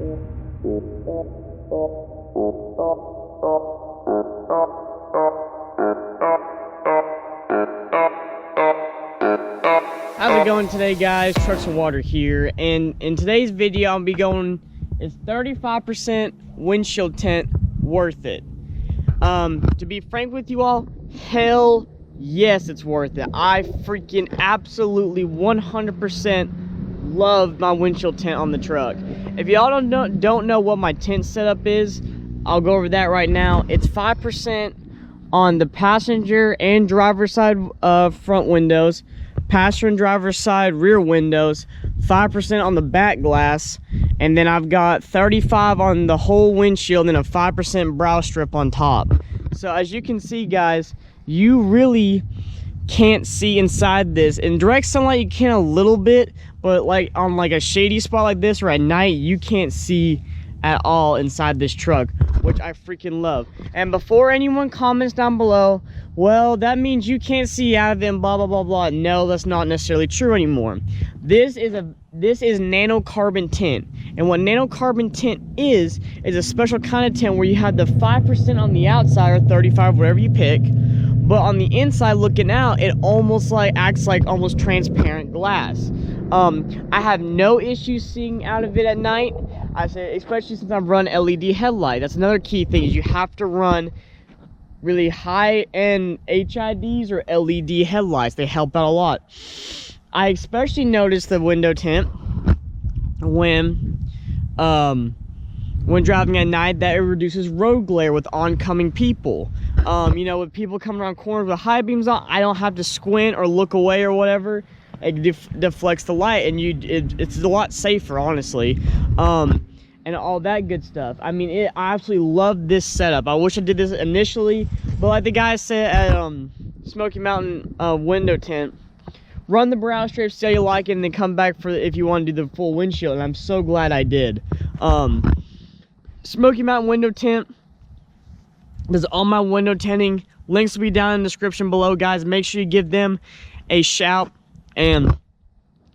How's it going today, guys? Trucks of Water here, and in today's video I'll be going, is 35% windshield tint worth it? To be frank with you all, hell yes, it's worth it. I freaking absolutely 100% love my windshield tint on the truck. If y'all don't know what my tint setup is, I'll go over that right now. It's 5% on the passenger and driver side front windows, passenger and driver side rear windows, 5% on the back glass, and then I've got 35 on the whole windshield and a 5% brow strip on top. So as you can see, guys, you really can't see inside this. In direct sunlight you can a little bit, but like on like a shady spot like this or at night, you can't see at all inside this truck, which I freaking love. And before anyone comments down below, well, that means you can't see out of it and blah blah blah blah, no, that's not necessarily true anymore. This is nanocarbon tint, and what nanocarbon tint is a special kind of tint where you have the 5% on the outside, or 35, whatever you pick, but on the inside looking out, it almost like acts like almost transparent glass. I have no issues seeing out of it at night. I say, especially since I've run LED headlight. That's another key thing, is you have to run really high-end HIDs or LED headlights. They help out a lot. I especially noticed the window tint when driving at night, that it reduces road glare with oncoming people. You know, with people coming around corners with high beams on, I don't have to squint or look away or whatever. It deflects the light, and it's a lot safer, honestly. And all that good stuff. I mean, I absolutely love this setup. I wish I did this initially, but like the guy said at Smoky Mountain window tint, run the brow strip, see how you like it, and then come back for if you want to do the full windshield. And I'm so glad I did. Smoky Mountain window tint does all my window tinting. Links will be down in the description below, guys. Make sure you give them a shout. And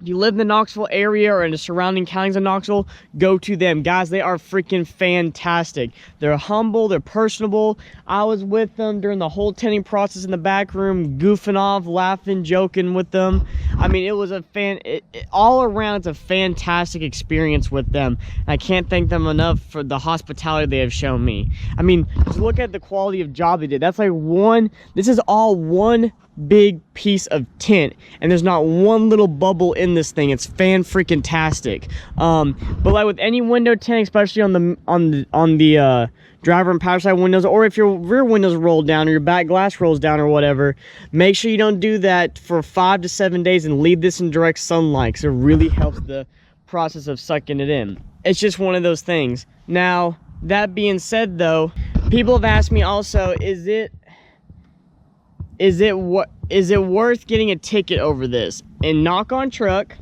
if you live in the Knoxville area or in the surrounding counties of Knoxville, go to them. Guys, they are freaking fantastic. They're humble, they're personable. I was with them during the whole tinting process in the back room, goofing off, laughing, joking with them. I mean, it was a all around, it's a fantastic experience with them. I can't thank them enough for the hospitality they have shown me. I mean, just look at the quality of job they did. That's like this is all one big piece of tint, and there's not one little bubble in this thing. It's fan-freaking-tastic. But like with any window tint, especially on the driver and power side windows, or if your rear windows roll down or your back glass rolls down or whatever, make sure you don't do that for 5 to 7 days and leave this in direct sunlight, because it really helps the process of sucking it in. It's just one of those things. Now, that being said, though, people have asked me also, is it worth getting a ticket over this? And knock on truck,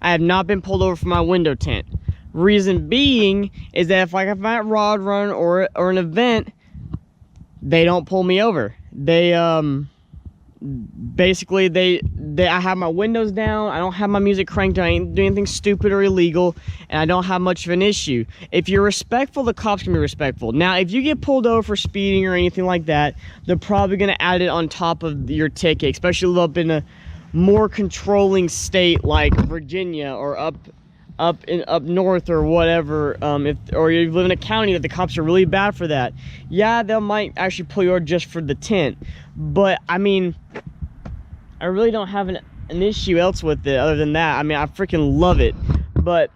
I have not been pulled over for my window tint. Reason being is that if I'm at Rod Run or an event, they don't pull me over. They basically I have my windows down, I don't have my music cranked, I ain't doing anything stupid or illegal, and I don't have much of an issue. If you're respectful, the cops can be respectful. Now, if you get pulled over for speeding or anything like that, they're probably going to add it on top of your ticket, especially up in a more controlling state like Virginia or up north or whatever. Or you live in a county that the cops are really bad for that, yeah, they might actually pull you over just for the tint. But I mean, I really don't have an issue else with it other than that. I mean, I freaking love it. But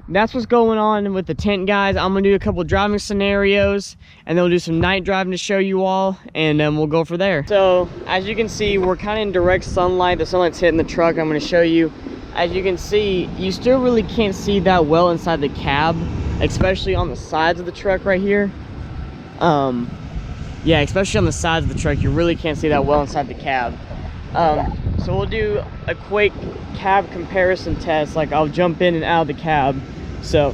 that's what's going on with the tint, guys. I'm gonna do a couple of driving scenarios, and then we'll do some night driving to show you all, and then we'll go for there. So as you can see, we're kind of in direct sunlight. The sunlight's hitting the truck. I'm gonna show you. As you can see, you still really can't see that well inside the cab, especially on the sides of the truck right here. Yeah, especially on the sides of the truck, you really can't see that well inside the cab. So we'll do a quick cab comparison test. Like, I'll jump in and out of the cab. So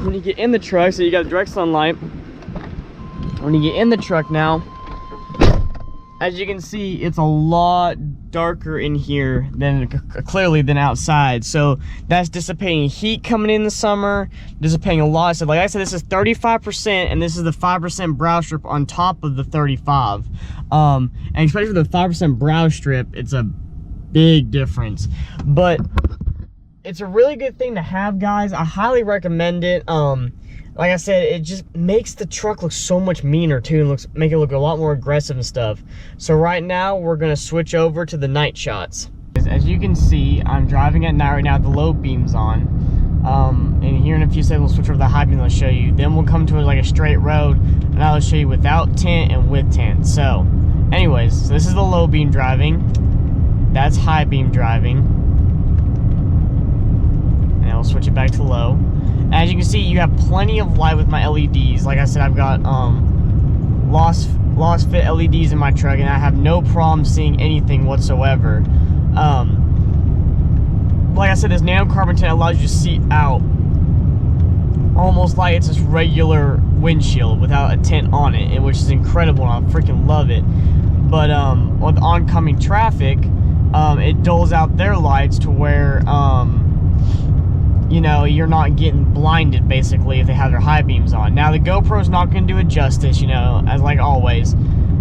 when you get in the truck, so you got direct sunlight. When you get in the truck now, as you can see, it's a lot darker in here than clearly than outside. So that's dissipating heat coming in the summer, dissipating a lot. So like I said, this is 35%, and this is the 5% brow strip on top of the 35. And especially for the 5% brow strip, it's a big difference. But it's a really good thing to have, guys. I highly recommend it. Like I said, it just makes the truck look so much meaner too, and make it look a lot more aggressive and stuff. So right now, we're gonna switch over to the night shots. As you can see, I'm driving at night right now, the low beam's on. And here in a few seconds, we'll switch over to the high beam, I'll show you. Then we'll come to like a straight road, and I'll show you without tint and with tint. So, anyways, so this is the low beam driving. That's high beam driving. And I'll switch it back to low. As you can see, you have plenty of light with my LEDs. Like I said, I've got lost fit LEDs in my truck, and I have no problem seeing anything whatsoever. Like I said, this nanocarbon tint allows you to see out almost like it's just regular windshield without a tint on it, which is incredible, and I freaking love it. But with oncoming traffic, it dulls out their lights to where you know, you're not getting blinded basically if they have their high beams on. Now the GoPro's not going to do it justice, you know, as like always.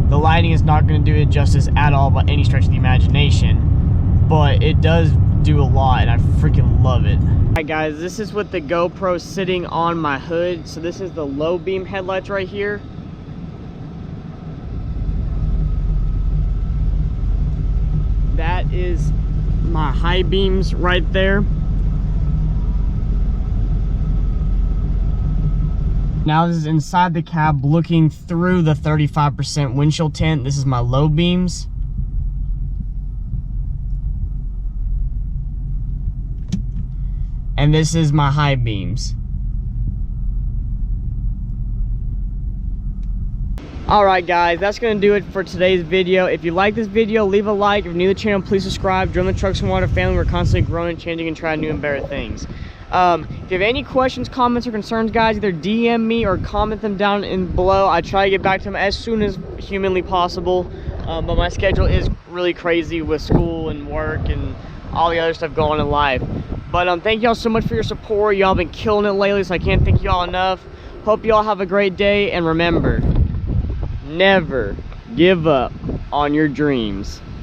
The lighting is not going to do it justice at all by any stretch of the imagination, but it does do a lot, and I freaking love it. Alright guys, this is with the GoPro sitting on my hood. So this is the low beam headlights right here. That is my high beams right there. Now this is inside the cab looking through the 35% windshield tint. This is my low beams. And this is my high beams. Alright guys, that's going to do it for today's video. If you like this video, leave a like. If you're new to the channel, please subscribe. Join the Trucks and Water family. We're constantly growing, changing, and trying new and better things. If you have any questions, comments, or concerns, guys, either DM me or comment them down below. I try to get back to them as soon as humanly possible. But my schedule is really crazy with school and work and all the other stuff going on in life. But thank y'all so much for your support. Y'all been killing it lately, so I can't thank y'all enough. Hope y'all have a great day, and remember, never give up on your dreams.